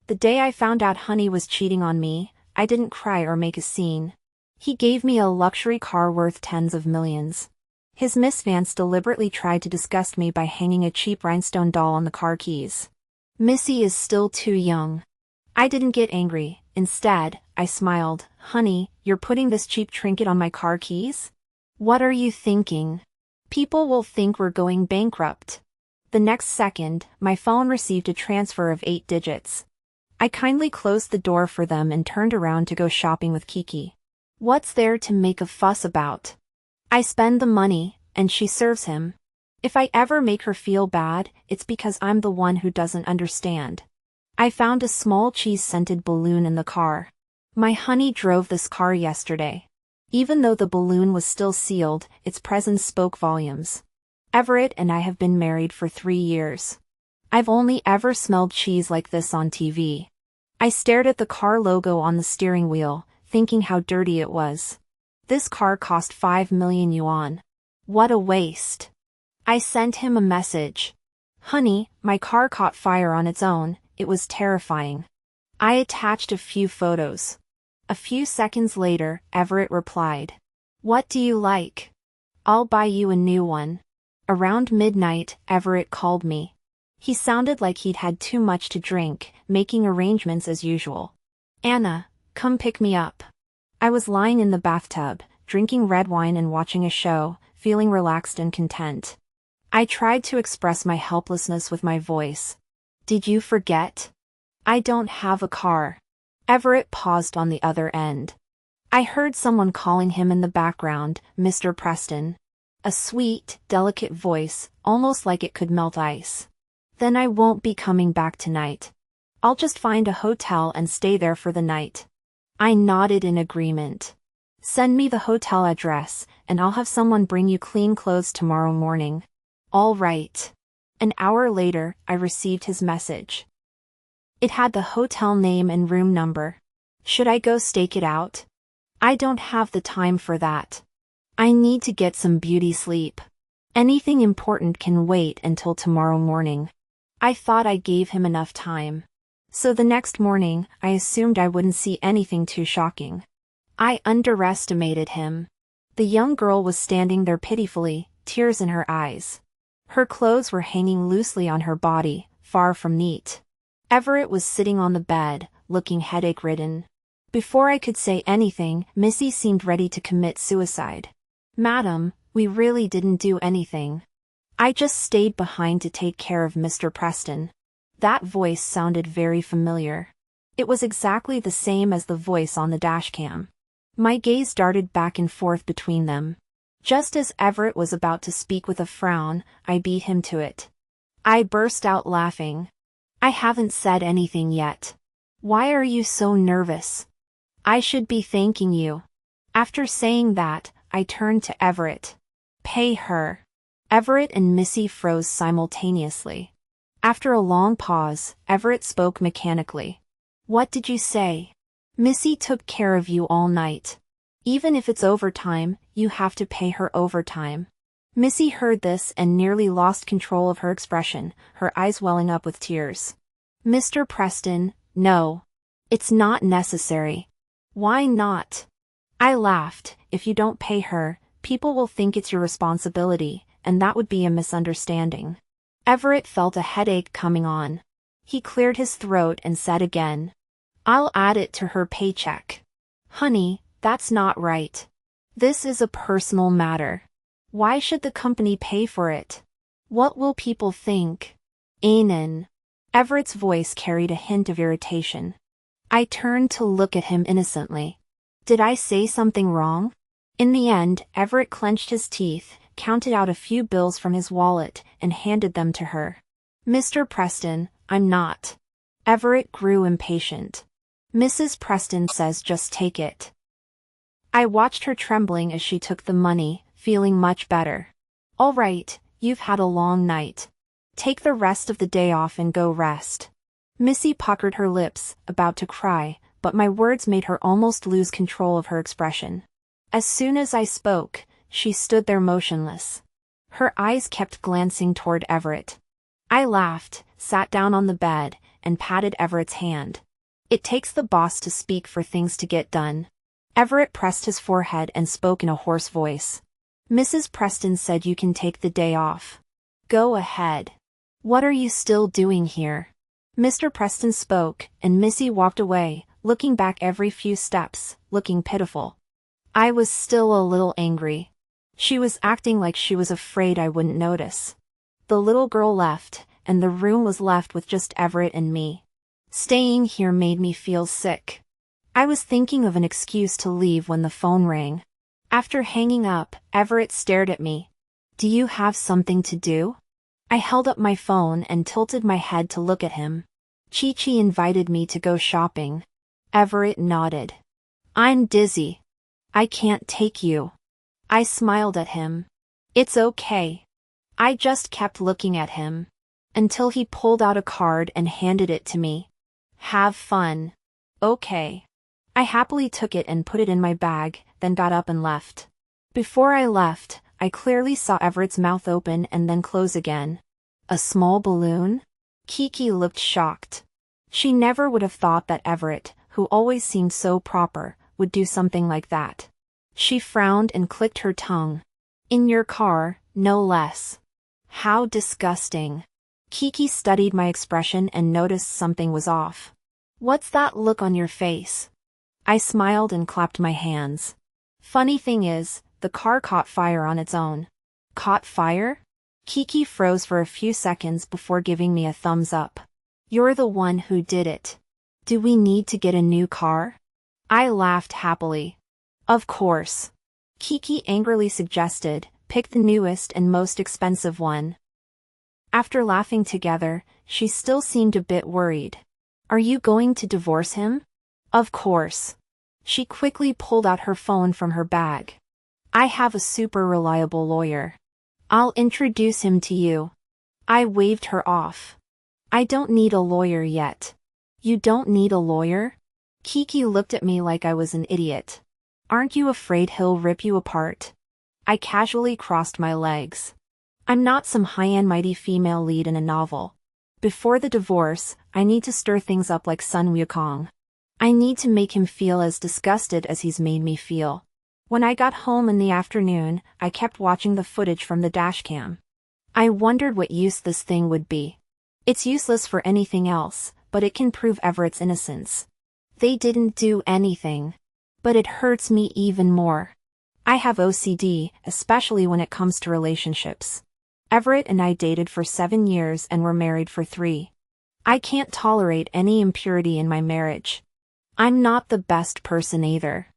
The day I found out Honey was cheating on me, I didn't cry or make a scene. He gave me a luxury car worth tens of millions. His Miss Vance deliberately tried to disgust me by hanging a cheap rhinestone doll on the car keys. Missy is still too young. I didn't get angry. Instead, I smiled. Honey, you're putting this cheap trinket on my car keys? What are you thinking? People will think we're going bankrupt. The next second, my phone received a transfer of 8 digits. I kindly closed the door for them and turned around to go shopping with Kiki. What's there to make a fuss about? I spend the money, and she serves him. If I ever make her feel bad, it's because I'm the one who doesn't understand. I found a small cheese-scented balloon in the car. My honey drove this car yesterday. Even though the balloon was still sealed, its presence spoke volumes. Everett and I have been married for 3 years. I've only ever smelled cheese like this on TV. I stared at the car logo on the steering wheel, thinking how dirty it was. This car cost 5 million yuan. What a waste. I sent him a message. Honey, my car caught fire on its own. It was terrifying. I attached a few photos. A few seconds later, Everett replied. What do you like? I'll buy you a new one. Around midnight, Everett called me. He sounded like he'd had too much to drink, making arrangements as usual. Anna, come pick me up. I was lying in the bathtub, drinking red wine and watching a show, feeling relaxed and content. I tried to express my helplessness with my voice. Did you forget? I don't have a car. Everett paused on the other end. I heard someone calling him in the background, Mr. Preston. A sweet, delicate voice, almost like it could melt ice. Then I won't be coming back tonight. I'll just find a hotel and stay there for the night. I nodded in agreement. Send me the hotel address, and I'll have someone bring you clean clothes tomorrow morning. All right. An hour later, I received his message. It had the hotel name and room number. Should I go stake it out? I don't have the time for that. I need to get some beauty sleep. Anything important can wait until tomorrow morning. I thought I gave him enough time. So the next morning, I assumed I wouldn't see anything too shocking. I underestimated him. The young girl was standing there pitifully, tears in her eyes. Her clothes were hanging loosely on her body, far from neat. Everett was sitting on the bed, looking headache-ridden. Before I could say anything, Missy seemed ready to commit suicide. Madam, we really didn't do anything. I just stayed behind to take care of Mr. Preston. That voice sounded very familiar. It was exactly the same as the voice on the dashcam. My gaze darted back and forth between them. Just as Everett was about to speak with a frown, I beat him to it. I burst out laughing. I haven't said anything yet. Why are you so nervous? I should be thanking you. After saying that, I turned to Everett. Pay her. Everett and Missy froze simultaneously. After a long pause, Everett spoke mechanically. What did you say? Missy took care of you all night. Even if it's overtime, you have to pay her overtime. Missy heard this and nearly lost control of her expression, her eyes welling up with tears. Mr. Preston, no. It's not necessary. Why not? I laughed. If you don't pay her, people will think it's your responsibility, and that would be a misunderstanding. Everett felt a headache coming on. He cleared his throat and said again. I'll add it to her paycheck. Honey, that's not right. This is a personal matter. Why should the company pay for it? What will people think? Ainen. Everett's voice carried a hint of irritation. I turned to look at him innocently. Did I say something wrong? In the end, Everett clenched his teeth, counted out a few bills from his wallet, and handed them to her. Mr. Preston, I'm not. Everett grew impatient. Mrs. Preston says just take it. I watched her trembling as she took the money, feeling much better. All right, you've had a long night. Take the rest of the day off and go rest. Missy puckered her lips, about to cry, but my words made her almost lose control of her expression. As soon as I spoke, she stood there motionless. Her eyes kept glancing toward Everett. I laughed, sat down on the bed, and patted Everett's hand. It takes the boss to speak for things to get done. Everett pressed his forehead and spoke in a hoarse voice. Mrs. Preston said you can take the day off. Go ahead. What are you still doing here? Mr. Preston spoke, and Missy walked away, looking back every few steps, looking pitiful. I was still a little angry. She was acting like she was afraid I wouldn't notice. The little girl left, and the room was left with just Everett and me. Staying here made me feel sick. I was thinking of an excuse to leave when the phone rang. After hanging up, Everett stared at me. Do you have something to do? I held up my phone and tilted my head to look at him. Chi-Chi invited me to go shopping. Everett nodded. I'm dizzy. I can't take you. I smiled at him. It's okay. I just kept looking at him. Until he pulled out a card and handed it to me. Have fun. Okay. I happily took it and put it in my bag, then got up and left. Before I left, I clearly saw Everett's mouth open and then close again. A small balloon? Kiki looked shocked. She never would have thought that Everett, who always seemed so proper, would do something like that. She frowned and clicked her tongue. In your car, no less. How disgusting. Kiki studied my expression and noticed something was off. What's that look on your face? I smiled and clapped my hands. Funny thing is, the car caught fire on its own. Caught fire? Kiki froze for a few seconds before giving me a thumbs up. You're the one who did it. Do we need to get a new car? I laughed happily. Of course. Kiki angrily suggested, pick the newest and most expensive one. After laughing together, she still seemed a bit worried. Are you going to divorce him? Of course. She quickly pulled out her phone from her bag. I have a super reliable lawyer. I'll introduce him to you. I waved her off. I don't need a lawyer yet. You don't need a lawyer? Kiki looked at me like I was an idiot. Aren't you afraid he'll rip you apart? I casually crossed my legs. I'm not some high-end mighty female lead in a novel. Before the divorce, I need to stir things up like Sun Wukong. I need to make him feel as disgusted as he's made me feel. When I got home in the afternoon, I kept watching the footage from the dashcam. I wondered what use this thing would be. It's useless for anything else, but it can prove Everett's innocence. They didn't do anything. But it hurts me even more. I have OCD, especially when it comes to relationships. Everett and I dated for 7 years and were married for 3. I can't tolerate any impurity in my marriage. I'm not the best person either.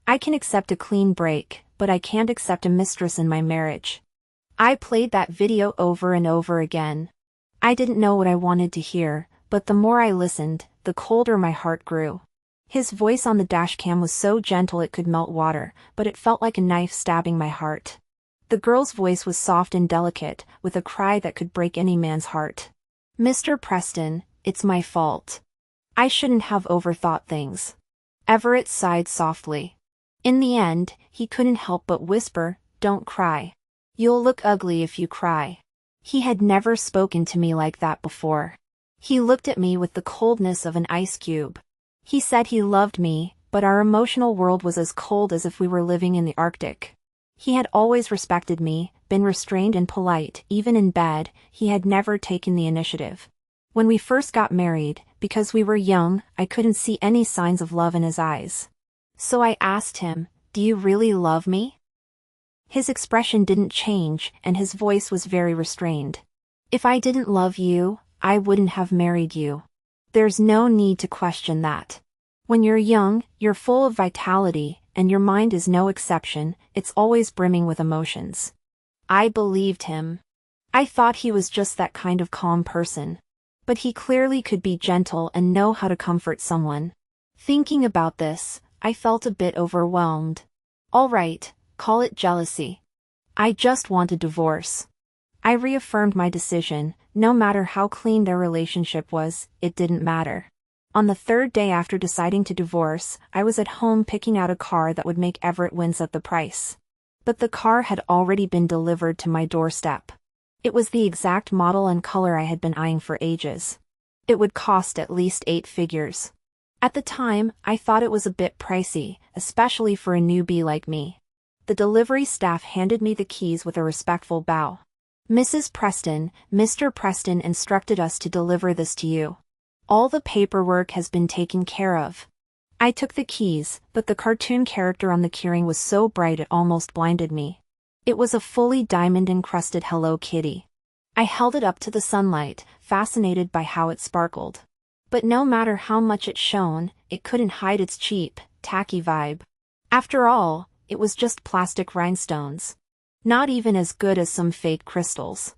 I can accept a clean break, but I can't accept a mistress in my marriage. I played that video over and over again. I didn't know what I wanted to hear, but the more I listened, the colder my heart grew. His voice on the dashcam was so gentle it could melt water, but it felt like a knife stabbing my heart. The girl's voice was soft and delicate, with a cry that could break any man's heart. Mr. Preston, it's my fault. I shouldn't have overthought things. Everett sighed softly. In the end, he couldn't help but whisper, don't cry. You'll look ugly if you cry. He had never spoken to me like that before. He looked at me with the coldness of an ice cube. He said he loved me, but our emotional world was as cold as if we were living in the Arctic. He had always respected me, been restrained and polite, even in bed. He had never taken the initiative. When we first got married, because we were young, I couldn't see any signs of love in his eyes. So I asked him, do you really love me? His expression didn't change, and his voice was very restrained. If I didn't love you, I wouldn't have married you. There's no need to question that. When you're young, you're full of vitality, and your mind is no exception, it's always brimming with emotions. I believed him. I thought he was just that kind of calm person. But he clearly could be gentle and know how to comfort someone. Thinking about this, I felt a bit overwhelmed. All right, call it jealousy. I just want a divorce. I reaffirmed my decision. No matter how clean their relationship was, it didn't matter. On the 3rd day after deciding to divorce, I was at home picking out a car that would make Everett wince at the price. But the car had already been delivered to my doorstep. It was the exact model and color I had been eyeing for ages. It would cost at least 8 figures. At the time, I thought it was a bit pricey, especially for a newbie like me. The delivery staff handed me the keys with a respectful bow. "Mrs. Preston, Mr. Preston instructed us to deliver this to you. All the paperwork has been taken care of." I took the keys, but the cartoon character on the keyring was so bright it almost blinded me. It was a fully diamond-encrusted Hello Kitty. I held it up to the sunlight, fascinated by how it sparkled. But no matter how much it shone, it couldn't hide its cheap, tacky vibe. After all, it was just plastic rhinestones. Not even as good as some fake crystals.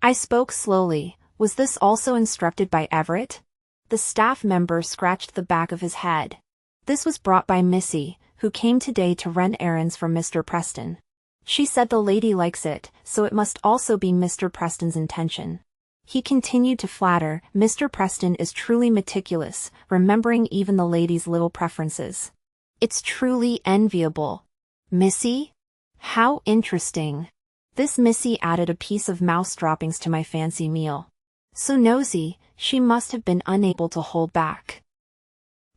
I spoke slowly. "Was this also instructed by Everett?" The staff member scratched the back of his head. "This was brought by Missy, who came today to run errands for Mr. Preston. She said the lady likes it, so it must also be Mr. Preston's intention." He continued to flatter, "Mr. Preston is truly meticulous, remembering even the lady's little preferences. It's truly enviable." "Missy? How interesting." This Missy added a piece of mouse droppings to my fancy meal. So nosy, she must have been unable to hold back.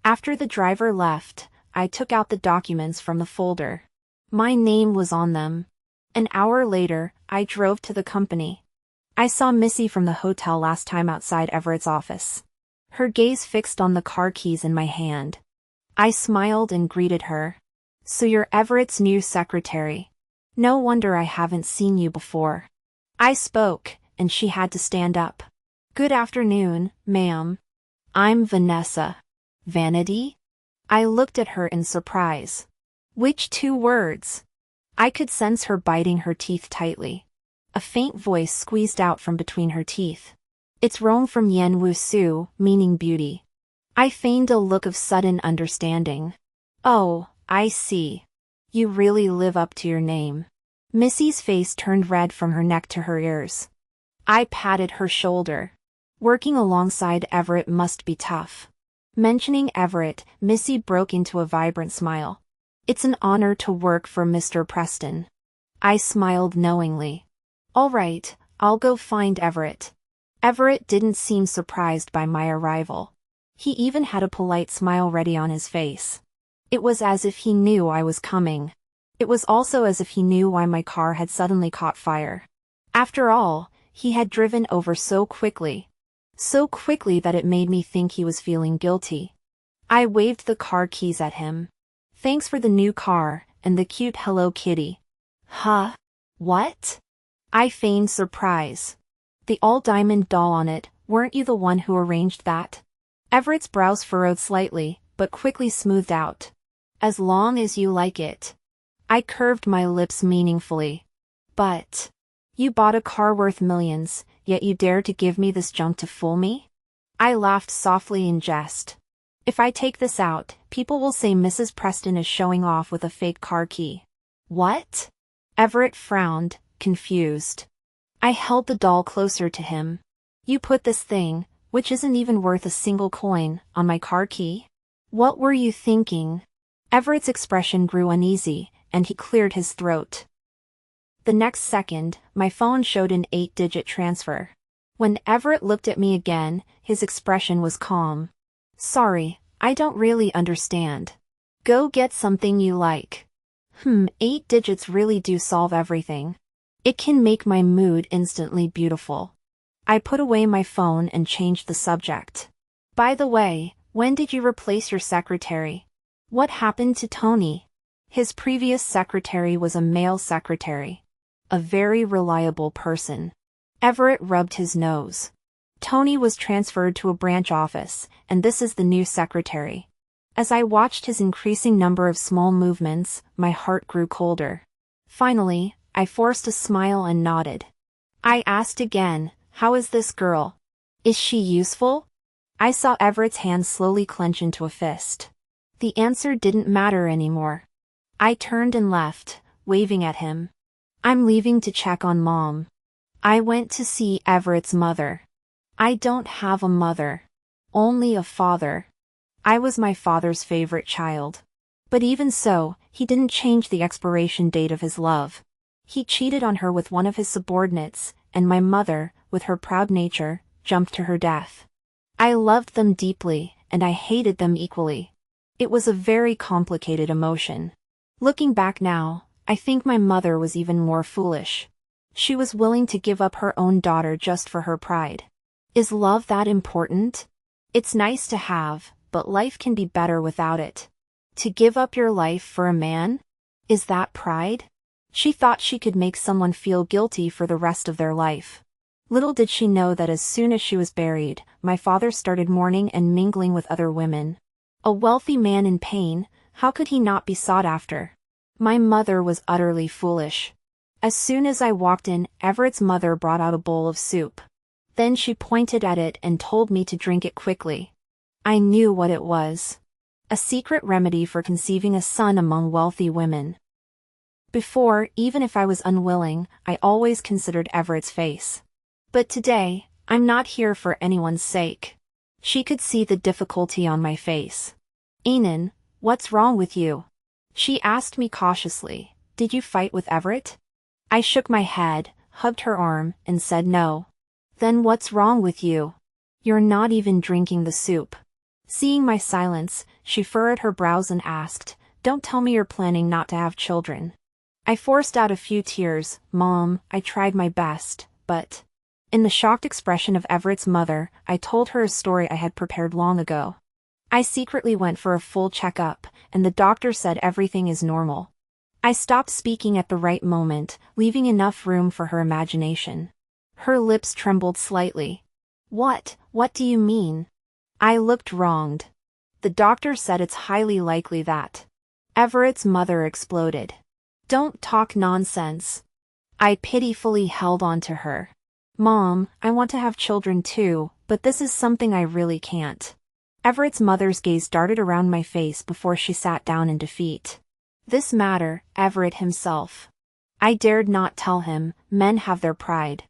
After the driver left, I took out the documents from the folder. My name was on them. An hour later, I drove to the company. I saw Missy from the hotel last time outside Everett's office. Her gaze fixed on the car keys in my hand. I smiled and greeted her. "So you're Everett's new secretary. No wonder I haven't seen you before." I spoke, and she had to stand up. "Good afternoon, ma'am. I'm Vanessa." "Vanity?" I looked at her in surprise. Which 2 words? I could sense her biting her teeth tightly. A faint voice squeezed out from between her teeth. "It's Rome from Yen Wu Su, meaning beauty." I feigned a look of sudden understanding. "Oh, I see. You really live up to your name." Missy's face turned red from her neck to her ears. I patted her shoulder. Working alongside Everett must be tough. Mentioning Everett, Missy broke into a vibrant smile. "It's an honor to work for Mr. Preston." I smiled knowingly. "All right, I'll go find Everett." Everett didn't seem surprised by my arrival. He even had a polite smile ready on his face. It was as if he knew I was coming. It was also as if he knew why my car had suddenly caught fire. After all, he had driven over so quickly. So quickly that it made me think he was feeling guilty. I waved the car keys at him. "Thanks for the new car, and the cute Hello Kitty." "Huh? What?" I feigned surprise. "The all-diamond doll on it, weren't you the one who arranged that?" Everett's brows furrowed slightly, but quickly smoothed out. "As long as you like it." I curved my lips meaningfully. "But you bought a car worth millions, yet you dare to give me this junk to fool me?" I laughed softly in jest. "If I take this out, people will say Mrs. Preston is showing off with a fake car key." "What?" Everett frowned, confused. I held the doll closer to him. "You put this thing, which isn't even worth a single coin, on my car key? What were you thinking?" Everett's expression grew uneasy, and he cleared his throat. The next second, my phone showed an 8-digit transfer. When Everett looked at me again, his expression was calm. "Sorry, I don't really understand. Go get something you like." 8 digits really do solve everything. It can make my mood instantly beautiful. I put away my phone and changed the subject. "By the way, when did you replace your secretary? What happened to Tony?" His previous secretary was a male secretary. A very reliable person. Everett rubbed his nose. "Tony was transferred to a branch office, and this is the new secretary." As I watched his increasing number of small movements, my heart grew colder. Finally, I forced a smile and nodded. I asked again, "How is this girl? Is she useful?" I saw Everett's hand slowly clench into a fist. The answer didn't matter anymore. I turned and left, waving at him. "I'm leaving to check on Mom." I went to see Everett's mother. I don't have a mother. Only a father. I was my father's favorite child. But even so, he didn't change the expiration date of his love. He cheated on her with one of his subordinates, and my mother, with her proud nature, jumped to her death. I loved them deeply, and I hated them equally. It was a very complicated emotion. Looking back now, I think my mother was even more foolish. She was willing to give up her own daughter just for her pride. Is love that important? It's nice to have, but life can be better without it. To give up your life for a man? Is that pride? She thought she could make someone feel guilty for the rest of their life. Little did she know that as soon as she was buried, my father started mourning and mingling with other women. A wealthy man in pain, how could he not be sought after? My mother was utterly foolish. As soon as I walked in, Everett's mother brought out a bowl of soup. Then she pointed at it and told me to drink it quickly. I knew what it was. A secret remedy for conceiving a son among wealthy women. Before, even if I was unwilling, I always considered Everett's face. But today, I'm not here for anyone's sake. She could see the difficulty on my face. Anan, what's wrong with you? She asked me cautiously. Did you fight with Everett? I shook my head, hugged her arm, and said no. Then what's wrong with you? You're not even drinking the soup. Seeing my silence, she furrowed her brows and asked, Don't tell me you're planning not to have children. I forced out a few tears. Mom, I tried my best, but... In the shocked expression of Everett's mother, I told her a story I had prepared long ago. I secretly went for a full checkup, and the doctor said everything is normal. I stopped speaking at the right moment, leaving enough room for her imagination. Her lips trembled slightly. What do you mean? I looked wronged. The doctor said it's highly likely that. Everett's mother exploded. Don't talk nonsense. I pitifully held on to her. Mom, I want to have children too, but this is something I really can't. Everett's mother's gaze darted around my face before she sat down in defeat. This matter, Everett himself. I dared not tell him, men have their pride.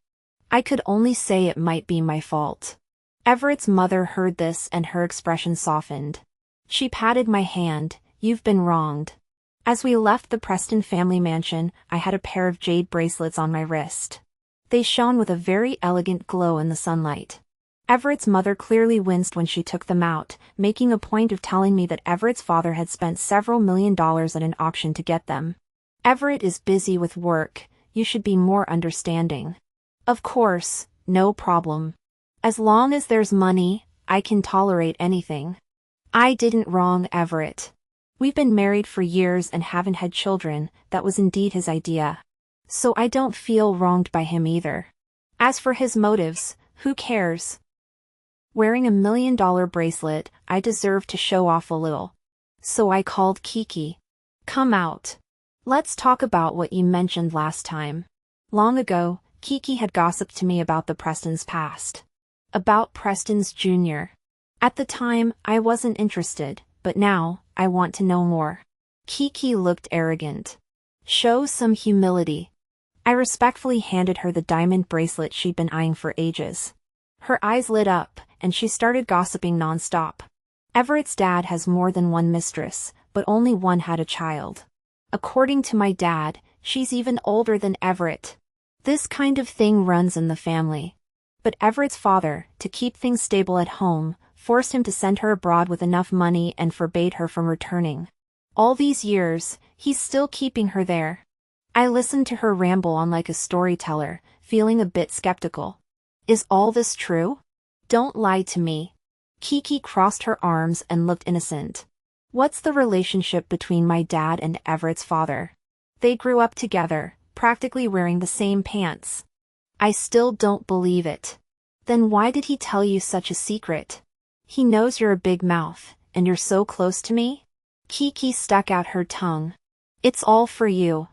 I could only say it might be my fault. Everett's mother heard this and her expression softened. She patted my hand. You've been wronged. As we left the Preston family mansion, I had a pair of jade bracelets on my wrist. They shone with a very elegant glow in the sunlight. Everett's mother clearly winced when she took them out, making a point of telling me that Everett's father had spent several $1,000,000 at an auction to get them. Everett is busy with work, you should be more understanding. Of course, no problem. As long as there's money, I can tolerate anything. I didn't wrong Everett. We've been married for years and haven't had children, that was indeed his idea. So I don't feel wronged by him either. As for his motives, who cares? Wearing a $1,000,000 bracelet, I deserved to show off a little. So I called Kiki. Come out. Let's talk about what you mentioned last time. Long ago, Kiki had gossiped to me about the Prestons' past. About Preston's Jr. At the time, I wasn't interested, but now, I want to know more. Kiki looked arrogant. Show some humility. I respectfully handed her the diamond bracelet she'd been eyeing for ages. Her eyes lit up, and she started gossiping non-stop. Everett's dad has more than one mistress, but only one had a child. According to my dad, she's even older than Everett. This kind of thing runs in the family. But Everett's father, to keep things stable at home, forced him to send her abroad with enough money and forbade her from returning. All these years, he's still keeping her there. I listened to her ramble on like a storyteller, feeling a bit skeptical. Is all this true? Don't lie to me. Kiki crossed her arms and looked innocent. What's the relationship between my dad and Everett's father? They grew up together, practically wearing the same pants. I still don't believe it. Then why did he tell you such a secret? He knows you're a big mouth, and you're so close to me? Kiki stuck out her tongue. It's all for you.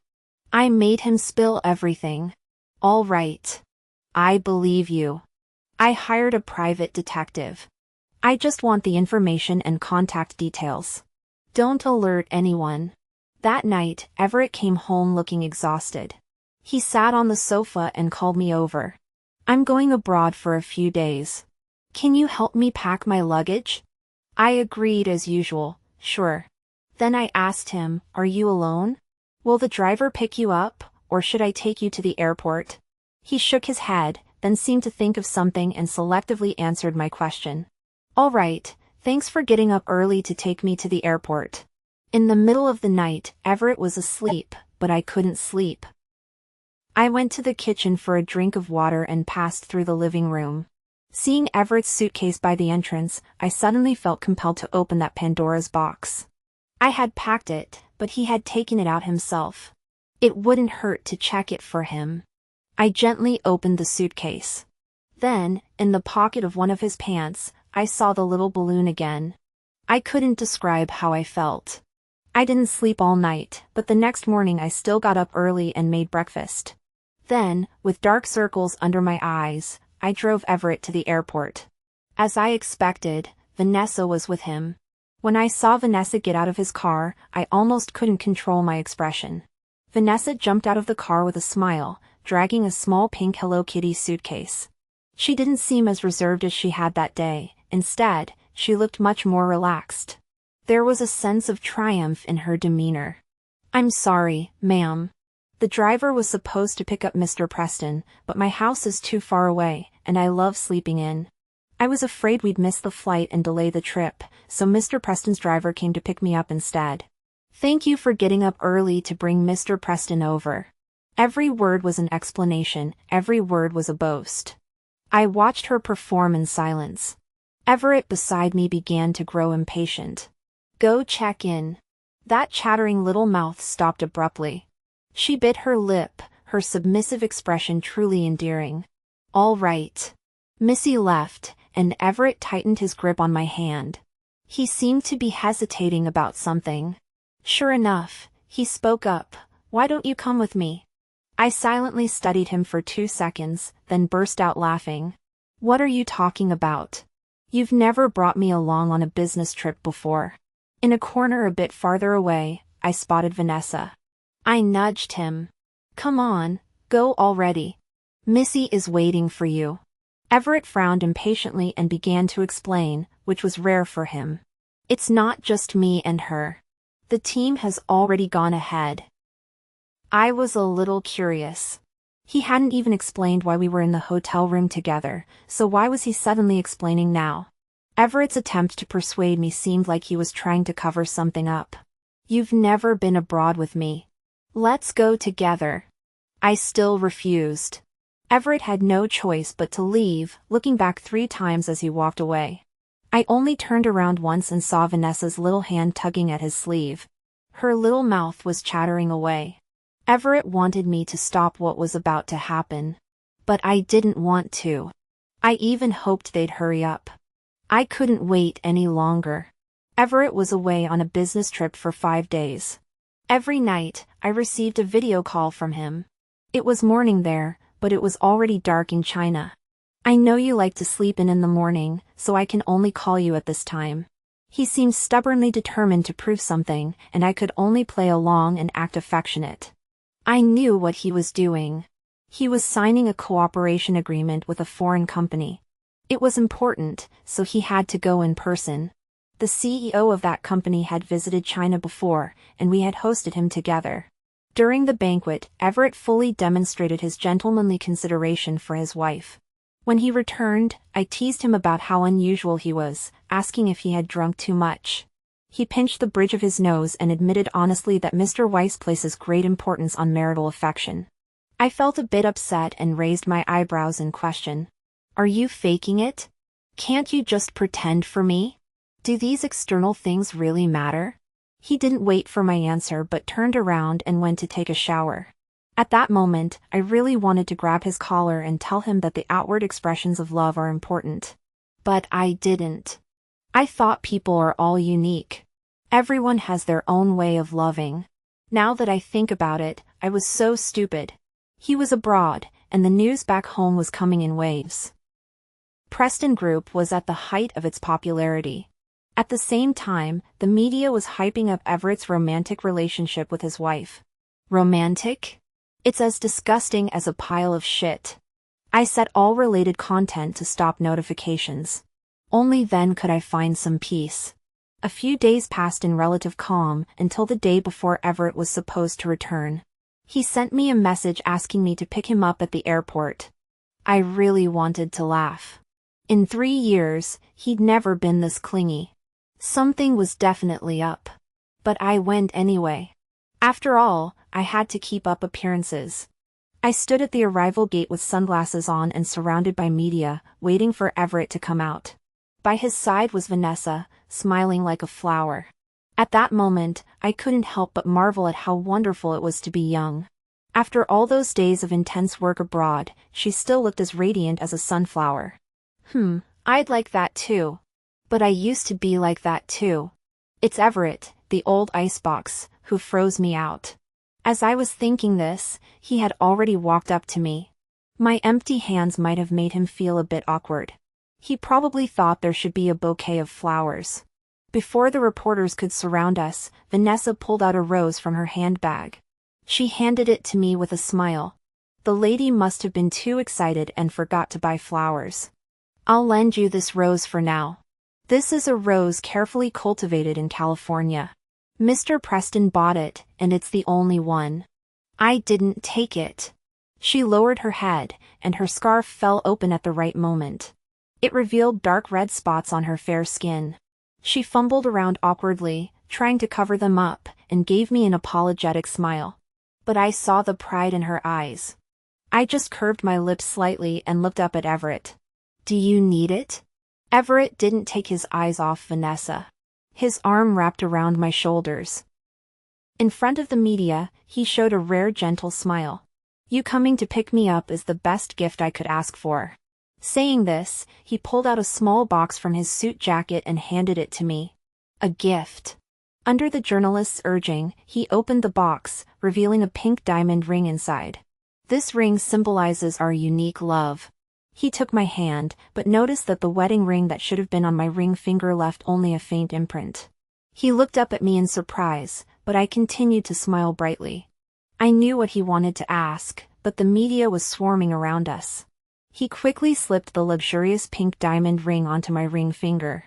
I made him spill everything. All right. I believe you. I hired a private detective. I just want the information and contact details. Don't alert anyone. That night, Everett came home looking exhausted. He sat on the sofa and called me over. I'm going abroad for a few days. Can you help me pack my luggage? I agreed as usual, sure. Then I asked him, are you alone? Will the driver pick you up, or should I take you to the airport? He shook his head, then seemed to think of something and selectively answered my question. Alright, thanks for getting up early to take me to the airport. In the middle of the night, Everett was asleep, but I couldn't sleep. I went to the kitchen for a drink of water and passed through the living room. Seeing Everett's suitcase by the entrance, I suddenly felt compelled to open that Pandora's box. I had packed it, but he had taken it out himself. It wouldn't hurt to check it for him. I gently opened the suitcase. Then, in the pocket of one of his pants, I saw the little balloon again. I couldn't describe how I felt. I didn't sleep all night, but the next morning I still got up early and made breakfast. Then, with dark circles under my eyes, I drove Everett to the airport. As I expected, Vanessa was with him. When I saw Vanessa get out of his car, I almost couldn't control my expression. Vanessa jumped out of the car with a smile, dragging a small pink Hello Kitty suitcase. She didn't seem as reserved as she had that day. Instead, she looked much more relaxed. There was a sense of triumph in her demeanor. "I'm sorry, ma'am. The driver was supposed to pick up Mr. Preston, but my house is too far away, and I love sleeping in. I was afraid we'd miss the flight and delay the trip, so Mr. Preston's driver came to pick me up instead. Thank you for getting up early to bring Mr. Preston over." Every word was an explanation, every word was a boast. I watched her perform in silence. Everett beside me began to grow impatient. "Go check in." That chattering little mouth stopped abruptly. She bit her lip, her submissive expression truly endearing. "All right." Missy left, and Everett tightened his grip on my hand. He seemed to be hesitating about something. Sure enough, he spoke up. "Why don't you come with me?" I silently studied him for 2 seconds, then burst out laughing. "What are you talking about? You've never brought me along on a business trip before." In a corner a bit farther away, I spotted Vanessa. I nudged him. "Come on, go already. Missy is waiting for you." Everett frowned impatiently and began to explain, which was rare for him. "It's not just me and her. The team has already gone ahead." I was a little curious. He hadn't even explained why we were in the hotel room together, so why was he suddenly explaining now? Everett's attempt to persuade me seemed like he was trying to cover something up. "You've never been abroad with me. Let's go together." I still refused. Everett had no choice but to leave, looking back 3 times as he walked away. I only turned around once and saw Vanessa's little hand tugging at his sleeve. Her little mouth was chattering away. Everett wanted me to stop what was about to happen. But I didn't want to. I even hoped they'd hurry up. I couldn't wait any longer. Everett was away on a business trip for 5 days. Every night, I received a video call from him. It was morning there, but it was already dark in China. "I know you like to sleep in the morning, so I can only call you at this time." He seemed stubbornly determined to prove something, and I could only play along and act affectionate. I knew what he was doing. He was signing a cooperation agreement with a foreign company. It was important, so he had to go in person. The CEO of that company had visited China before, and we had hosted him together. During the banquet, Everett fully demonstrated his gentlemanly consideration for his wife. When he returned, I teased him about how unusual he was, asking if he had drunk too much. He pinched the bridge of his nose and admitted honestly that Mr. Weiss places great importance on marital affection. I felt a bit upset and raised my eyebrows in question. "Are you faking it? Can't you just pretend for me? Do these external things really matter?" He didn't wait for my answer but turned around and went to take a shower. At that moment, I really wanted to grab his collar and tell him that the outward expressions of love are important. But I didn't. I thought people are all unique. Everyone has their own way of loving. Now that I think about it, I was so stupid. He was abroad, and the news back home was coming in waves. Preston Group was at the height of its popularity. At the same time, the media was hyping up Everett's romantic relationship with his wife. Romantic? It's as disgusting as a pile of shit. I set all related content to stop notifications. Only then could I find some peace. A few days passed in relative calm until the day before Everett was supposed to return. He sent me a message asking me to pick him up at the airport. I really wanted to laugh. In 3 years, he'd never been this clingy. Something was definitely up. But I went anyway. After all, I had to keep up appearances. I stood at the arrival gate with sunglasses on and surrounded by media, waiting for Everett to come out. By his side was Vanessa, smiling like a flower. At that moment, I couldn't help but marvel at how wonderful it was to be young. After all those days of intense work abroad, she still looked as radiant as a sunflower. I'd like that too. But I used to be like that too. It's Everett, the old icebox, who froze me out. As I was thinking this, he had already walked up to me. My empty hands might have made him feel a bit awkward. He probably thought there should be a bouquet of flowers. Before the reporters could surround us, Vanessa pulled out a rose from her handbag. She handed it to me with a smile. The lady must have been too excited and forgot to buy flowers. I'll lend you this rose for now. This is a rose carefully cultivated in California. Mr. Preston bought it, and it's the only one. I didn't take it. She lowered her head, and her scarf fell open at the right moment. It revealed dark red spots on her fair skin. She fumbled around awkwardly, trying to cover them up, and gave me an apologetic smile. But I saw the pride in her eyes. I just curved my lips slightly and looked up at Everett. Do you need it? Everett didn't take his eyes off Vanessa. His arm wrapped around my shoulders. In front of the media, he showed a rare gentle smile. You coming to pick me up is the best gift I could ask for. Saying this, he pulled out a small box from his suit jacket and handed it to me. A gift. Under the journalist's urging, he opened the box, revealing a pink diamond ring inside. This ring symbolizes our unique love. He took my hand, but noticed that the wedding ring that should have been on my ring finger left only a faint imprint. He looked up at me in surprise, but I continued to smile brightly. I knew what he wanted to ask, but the media was swarming around us. He quickly slipped the luxurious pink diamond ring onto my ring finger.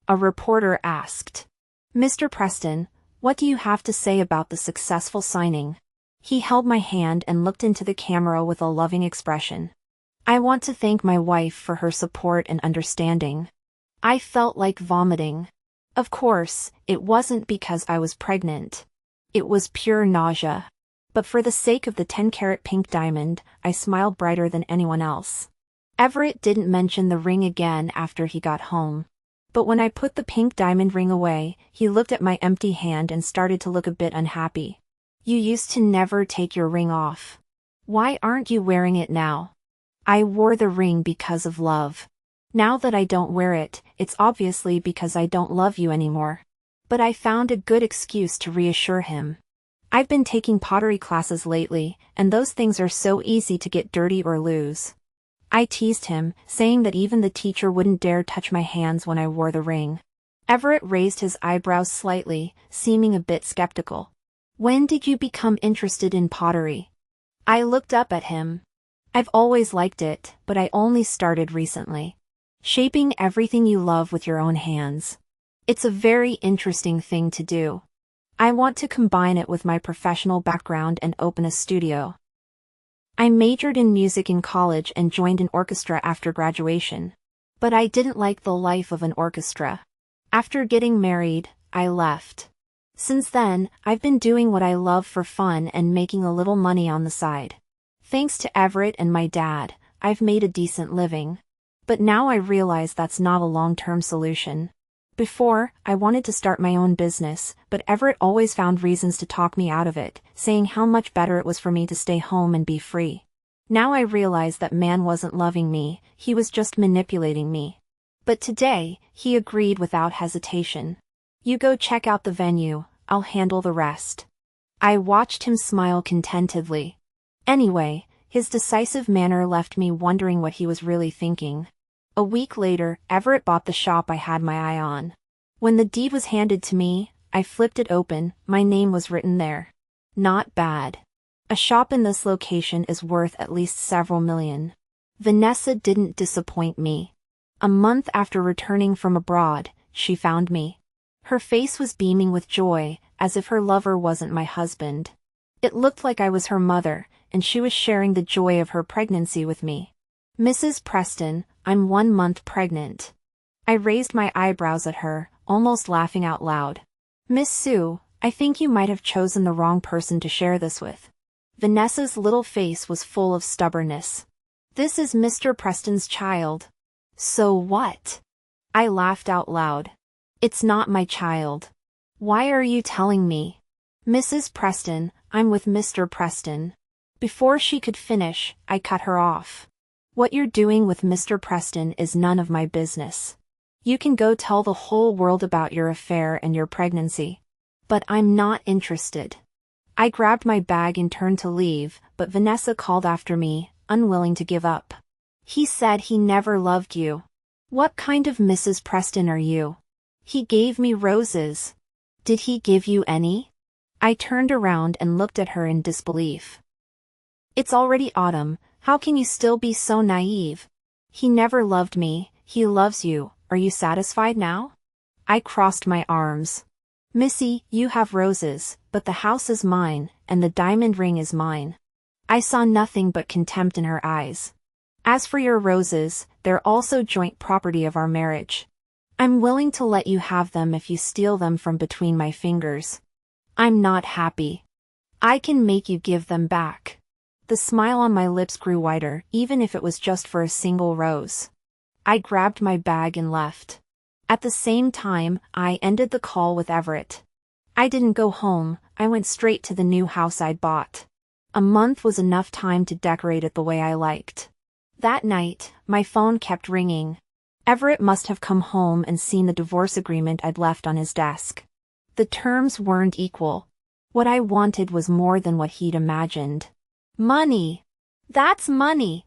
A reporter asked, Mr. Preston, what do you have to say about the successful signing? He held my hand and looked into the camera with a loving expression. I want to thank my wife for her support and understanding. I felt like vomiting. Of course, it wasn't because I was pregnant. It was pure nausea. But for the sake of the 10-carat pink diamond, I smiled brighter than anyone else. Everett didn't mention the ring again after he got home. But when I put the pink diamond ring away, he looked at my empty hand and started to look a bit unhappy. You used to never take your ring off. Why aren't you wearing it now? I wore the ring because of love. Now that I don't wear it, it's obviously because I don't love you anymore. But I found a good excuse to reassure him. I've been taking pottery classes lately, and those things are so easy to get dirty or lose. I teased him, saying that even the teacher wouldn't dare touch my hands when I wore the ring. Everett raised his eyebrows slightly, seeming a bit skeptical. When did you become interested in pottery? I looked up at him. I've always liked it, but I only started recently. Shaping everything you love with your own hands. It's a very interesting thing to do. I want to combine it with my professional background and open a studio. I majored in music in college and joined an orchestra after graduation. But I didn't like the life of an orchestra. After getting married, I left. Since then, I've been doing what I love for fun and making a little money on the side. Thanks to Everett and my dad, I've made a decent living. But now I realize that's not a long-term solution. Before, I wanted to start my own business, but Everett always found reasons to talk me out of it, saying how much better it was for me to stay home and be free. Now I realize that man wasn't loving me, he was just manipulating me. But today, he agreed without hesitation. You go check out the venue, I'll handle the rest. I watched him smile contentedly. Anyway, his decisive manner left me wondering what he was really thinking. A week later, Everett bought the shop I had my eye on. When the deed was handed to me, I flipped it open, my name was written there. Not bad. A shop in this location is worth at least several million. Vanessa didn't disappoint me. A month after returning from abroad, she found me. Her face was beaming with joy, as if her lover wasn't my husband. It looked like I was her mother, and she was sharing the joy of her pregnancy with me. Mrs. Preston, I'm 1 month pregnant. I raised my eyebrows at her, almost laughing out loud. Miss Sue, I think you might have chosen the wrong person to share this with. Vanessa's little face was full of stubbornness. This is Mr. Preston's child. So what? I laughed out loud. It's not my child. Why are you telling me? Mrs. Preston, I'm with Mr. Preston. Before she could finish, I cut her off. What you're doing with Mr. Preston is none of my business. You can go tell the whole world about your affair and your pregnancy. But I'm not interested. I grabbed my bag and turned to leave, but Vanessa called after me, unwilling to give up. He said he never loved you. What kind of Mrs. Preston are you? He gave me roses. Did he give you any? I turned around and looked at her in disbelief. It's already autumn, how can you still be so naive? He never loved me, he loves you, are you satisfied now? I crossed my arms. Missy, you have roses, but the house is mine, and the diamond ring is mine. I saw nothing but contempt in her eyes. As for your roses, they're also joint property of our marriage. I'm willing to let you have them if you steal them from between my fingers. I'm not happy. I can make you give them back. The smile on my lips grew wider, even if it was just for a single rose. I grabbed my bag and left. At the same time, I ended the call with Everett. I didn't go home, I went straight to the new house I'd bought. A month was enough time to decorate it the way I liked. That night, my phone kept ringing. Everett must have come home and seen the divorce agreement I'd left on his desk. The terms weren't equal. What I wanted was more than what he'd imagined. Money! That's money!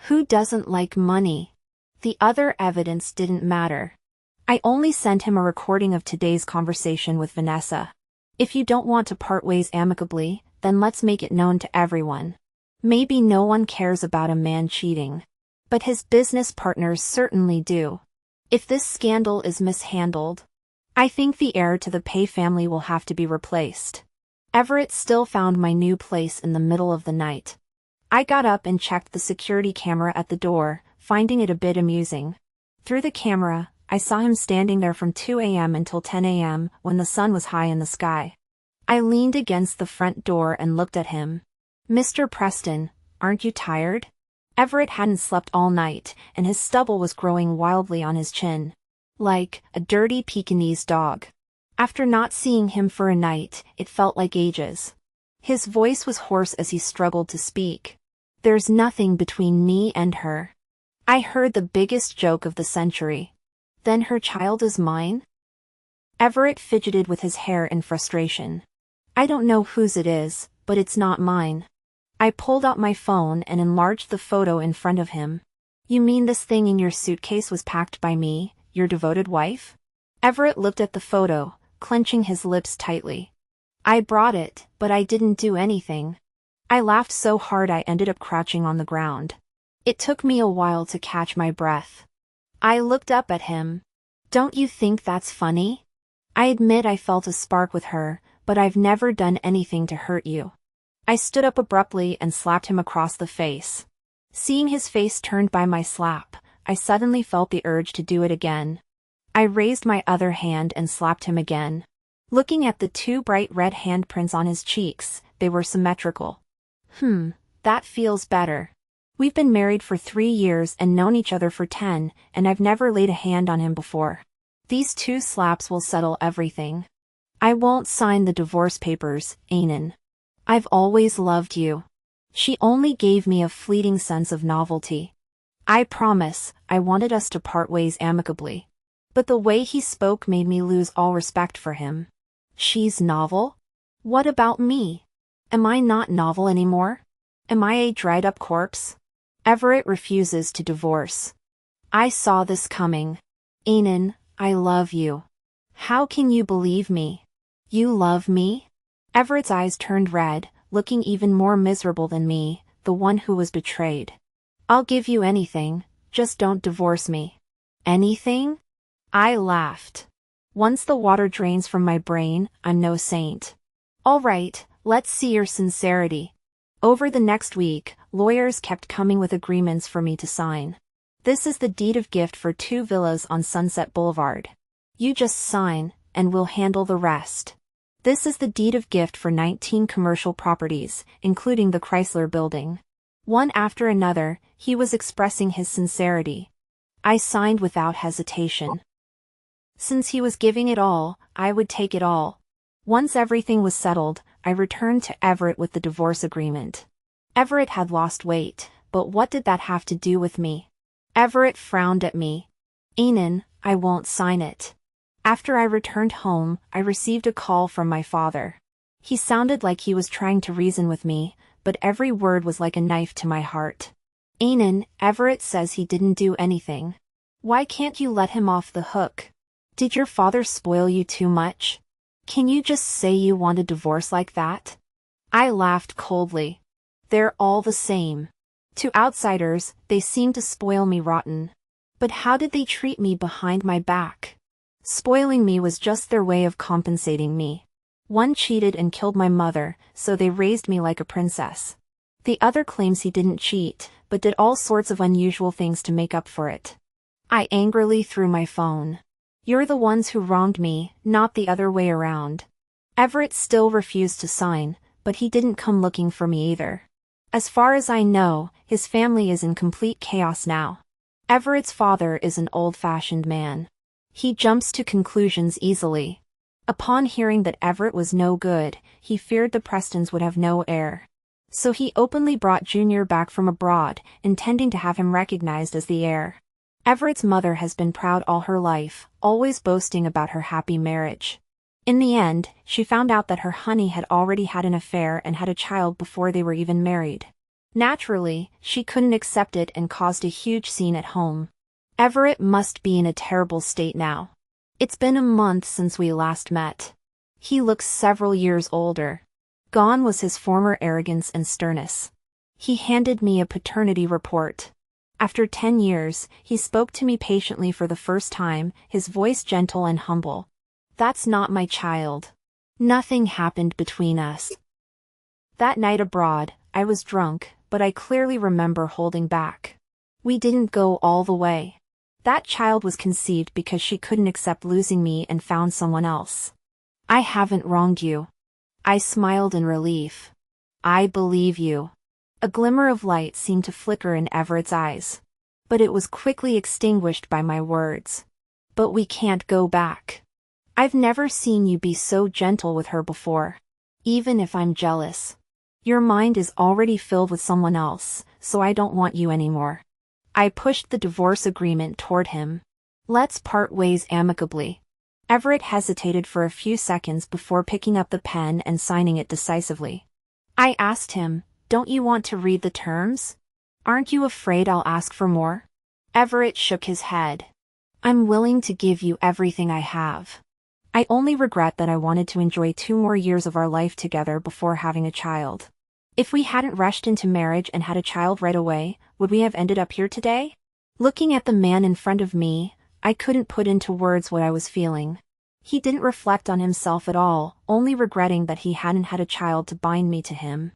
Who doesn't like money? The other evidence didn't matter. I only sent him a recording of today's conversation with Vanessa. If you don't want to part ways amicably, then let's make it known to everyone. Maybe no one cares about a man cheating. But his business partners certainly do. If this scandal is mishandled, I think the heir to the Pay family will have to be replaced. Everett still found my new place in the middle of the night. I got up and checked the security camera at the door, finding it a bit amusing. Through the camera, I saw him standing there from 2 a.m. until 10 a.m. when the sun was high in the sky. I leaned against the front door and looked at him. Mr. Preston, aren't you tired? Everett hadn't slept all night, and his stubble was growing wildly on his chin. Like a dirty Pekingese dog. After not seeing him for a night, it felt like ages. His voice was hoarse as he struggled to speak. There's nothing between me and her. I heard the biggest joke of the century. Then her child is mine? Everett fidgeted with his hair in frustration. I don't know whose it is, but it's not mine. I pulled out my phone and enlarged the photo in front of him. You mean this thing in your suitcase was packed by me, your devoted wife? Everett looked at the photo, clenching his lips tightly. I brought it, but I didn't do anything. I laughed so hard I ended up crouching on the ground. It took me a while to catch my breath. I looked up at him. Don't you think that's funny? I admit I felt a spark with her, but I've never done anything to hurt you. I stood up abruptly and slapped him across the face. Seeing his face turned by my slap, I suddenly felt the urge to do it again. I raised my other hand and slapped him again. Looking at the two bright red handprints on his cheeks, they were symmetrical. That feels better. We've been married for 3 years and known each other for 10, and I've never laid a hand on him before. These 2 slaps will settle everything. I won't sign the divorce papers, Anan. I've always loved you. She only gave me a fleeting sense of novelty. I promise, I wanted us to part ways amicably. But the way he spoke made me lose all respect for him. She's novel? What about me? Am I not novel anymore? Am I a dried-up corpse? Everett refuses to divorce. I saw this coming. Anan, I love you. How can you believe me? You love me? Everett's eyes turned red, looking even more miserable than me, the one who was betrayed. I'll give you anything, just don't divorce me. Anything? I laughed. Once the water drains from my brain, I'm no saint. All right, let's see your sincerity. Over the next week, lawyers kept coming with agreements for me to sign. This is the deed of gift for 2 villas on Sunset Boulevard. You just sign, and we'll handle the rest. This is the deed of gift for 19 commercial properties, including the Chrysler Building. One after another, he was expressing his sincerity. I signed without hesitation. Since he was giving it all, I would take it all. Once everything was settled, I returned to Everett with the divorce agreement. Everett had lost weight, but what did that have to do with me? Everett frowned at me. Anan, I won't sign it. After I returned home, I received a call from my father. He sounded like he was trying to reason with me, but every word was like a knife to my heart. Anan, Everett says he didn't do anything. Why can't you let him off the hook? Did your father spoil you too much? Can you just say you want a divorce like that? I laughed coldly. They're all the same. To outsiders, they seem to spoil me rotten. But how did they treat me behind my back? Spoiling me was just their way of compensating me. One cheated and killed my mother, so they raised me like a princess. The other claims he didn't cheat, but did all sorts of unusual things to make up for it. I angrily threw my phone. You're the ones who wronged me, not the other way around. Everett still refused to sign, but he didn't come looking for me either. As far as I know, his family is in complete chaos now. Everett's father is an old-fashioned man. He jumps to conclusions easily. Upon hearing that Everett was no good, he feared the Prestons would have no heir. So he openly brought Junior back from abroad, intending to have him recognized as the heir. Everett's mother has been proud all her life, always boasting about her happy marriage. In the end, she found out that her honey had already had an affair and had a child before they were even married. Naturally, she couldn't accept it and caused a huge scene at home. Everett must be in a terrible state now. It's been a month since we last met. He looks several years older. Gone was his former arrogance and sternness. He handed me a paternity report. After 10 years, he spoke to me patiently for the first time, his voice gentle and humble. That's not my child. Nothing happened between us. That night abroad, I was drunk, but I clearly remember holding back. We didn't go all the way. That child was conceived because she couldn't accept losing me and found someone else. I haven't wronged you. I smiled in relief. I believe you. A glimmer of light seemed to flicker in Everett's eyes. But it was quickly extinguished by my words. But we can't go back. I've never seen you be so gentle with her before. Even if I'm jealous. Your mind is already filled with someone else, so I don't want you anymore. I pushed the divorce agreement toward him. Let's part ways amicably. Everett hesitated for a few seconds before picking up the pen and signing it decisively. I asked him, don't you want to read the terms? Aren't you afraid I'll ask for more? Everett shook his head. I'm willing to give you everything I have. I only regret that I wanted to enjoy 2 more years of our life together before having a child. If we hadn't rushed into marriage and had a child right away, would we have ended up here today? Looking at the man in front of me, I couldn't put into words what I was feeling. He didn't reflect on himself at all, only regretting that he hadn't had a child to bind me to him.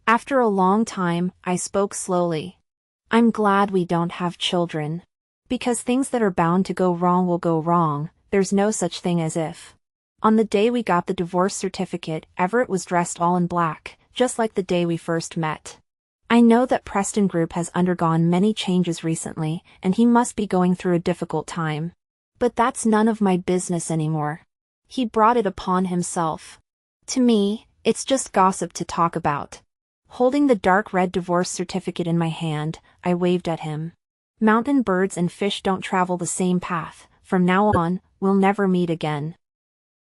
After a long time, I spoke slowly. I'm glad we don't have children. Because things that are bound to go wrong will go wrong, there's no such thing as if. On the day we got the divorce certificate, Everett was dressed all in black, just like the day we first met. I know that Preston Group has undergone many changes recently, and he must be going through a difficult time. But that's none of my business anymore. He brought it upon himself. To me, it's just gossip to talk about. Holding the dark red divorce certificate in my hand, I waved at him. Mountain birds and fish don't travel the same path. From now on, we'll never meet again.